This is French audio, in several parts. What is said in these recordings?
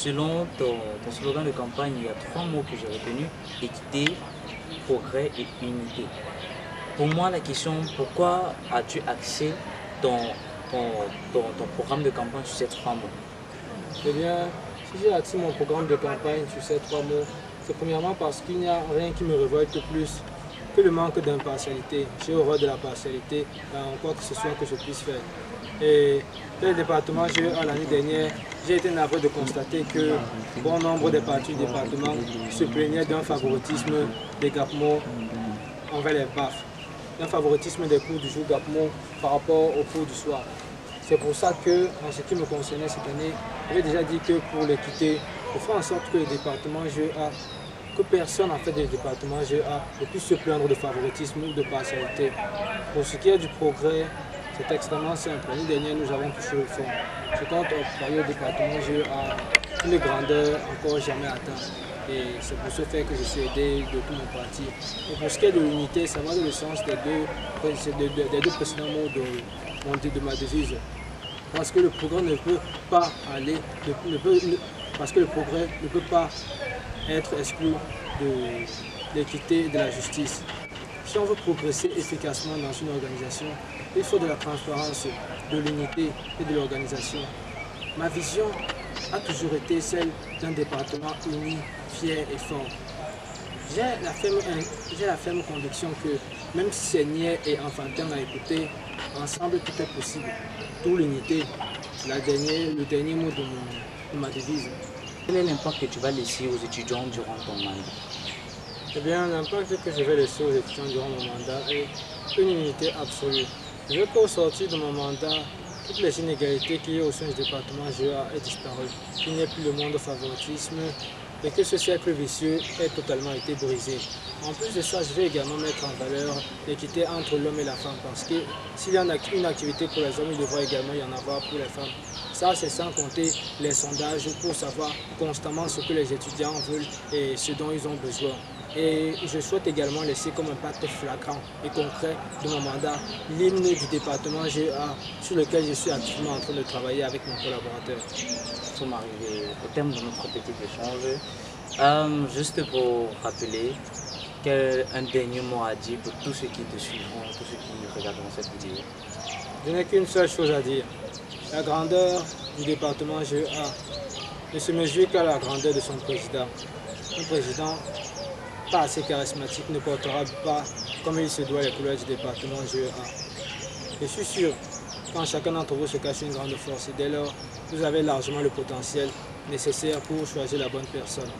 selon ton slogan de campagne, il y a 3 mots que j'ai retenus: équité, progrès et unité. Pour moi, la question, pourquoi as-tu axé ton, ton programme de campagne sur ces 3 mots? Eh bien, si j'ai axé mon programme de campagne sur ces 3 mots, c'est premièrement parce qu'il n'y a rien qui me révolte plus que le manque d'impartialité. J'ai horreur de la partialité dans quoi que ce soit que je puisse faire. Et dans le département GEA l'année dernière, j'ai été navré de constater que bon nombre des partis du département se plaignaient d'un favoritisme des GAPMO envers les BAF, d'un favoritisme des cours du jour GAPMO par rapport aux cours du soir. C'est pour ça que, en ce qui me concernait cette année, j'avais déjà dit que pour l'équité, il faut en sorte que le département GEA, que personne en fait du département GEA ne puisse se plaindre de favoritisme ou de partialité. Pour ce qui est du progrès, c'est extrêmement simple. L'année dernière, nous avons touché le fond. Je compte octroyer au département GEA une grandeur encore jamais atteinte. Et c'est pour ce fait que je suis aidé de tout mon parti. Et pour ce qui est de l'unité, ça va dans le sens des deux précédents mots de ma devise. Parce que le progrès ne peut pas aller, parce que le progrès ne peut pas être exclu de l'équité et de la justice. Si on veut progresser efficacement dans une organisation, il faut de la transparence, de l'unité et de l'organisation. Ma vision a toujours été celle d'un département uni, fier et fort. J'ai la ferme conviction que même si c'est niais et enfantin à écouter, ensemble tout est possible. D'où l'unité, le dernier mot de ma devise. Quel est l'impact que tu vas laisser aux étudiants durant ton mandat? Eh bien, l'impact que je vais laisser aux étudiants durant mon mandat est une unité absolue. Je veux qu'au sortir de mon mandat, toutes les inégalités qu'il y a au sein du département GEA aient disparu, qu'il n'y ait plus le monde de favoritisme et que ce cercle vicieux ait totalement été brisé. En plus de ça, je vais également mettre en valeur l'équité entre l'homme et la femme parce que s'il y en a une activité pour les hommes, il devrait également y en avoir pour les femmes. Ça, c'est sans compter les sondages pour savoir constamment ce que les étudiants veulent et ce dont ils ont besoin. Et je souhaite également laisser comme impact flagrant et concret de mon mandat l'hymne du département GEA sur lequel je suis activement en train de travailler avec mon collaborateur. Nous sommes arrivés au terme de notre petit échange. Juste pour rappeler, un dernier mot à dire pour tous ceux qui te suivront, tous ceux qui regarderont cette vidéo. Je n'ai qu'une seule chose à dire. La grandeur du département GEA ne se mesure qu'à la grandeur de son président. Un président pas assez charismatique ne portera pas comme il se doit les couleurs du département GEA. Je suis sûr qu'en chacun d'entre vous se cache une grande force et dès lors, vous avez largement le potentiel nécessaire pour choisir la bonne personne.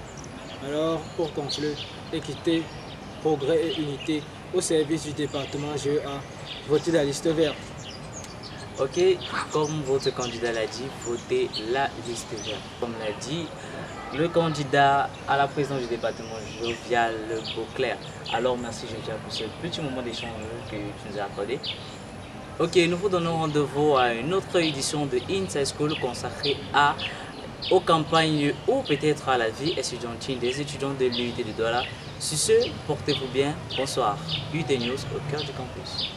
Alors, pour conclure, équité, progrès et unité au service du département GEA, votez la liste verte. Ok, comme votre candidat l'a dit, votez la liste verte. Comme l'a dit le candidat à la présidence du département, Jovial Beauclerc. Alors merci Jovial pour ce petit moment d'échange que tu nous as accordé. Ok, nous vous donnons rendez-vous à une autre édition de Inside School consacrée aux campagnes ou peut-être à la vie estudiantine des étudiants de l'UIT de Douala. Sur ce, portez-vous bien. Bonsoir. UT News au cœur du campus.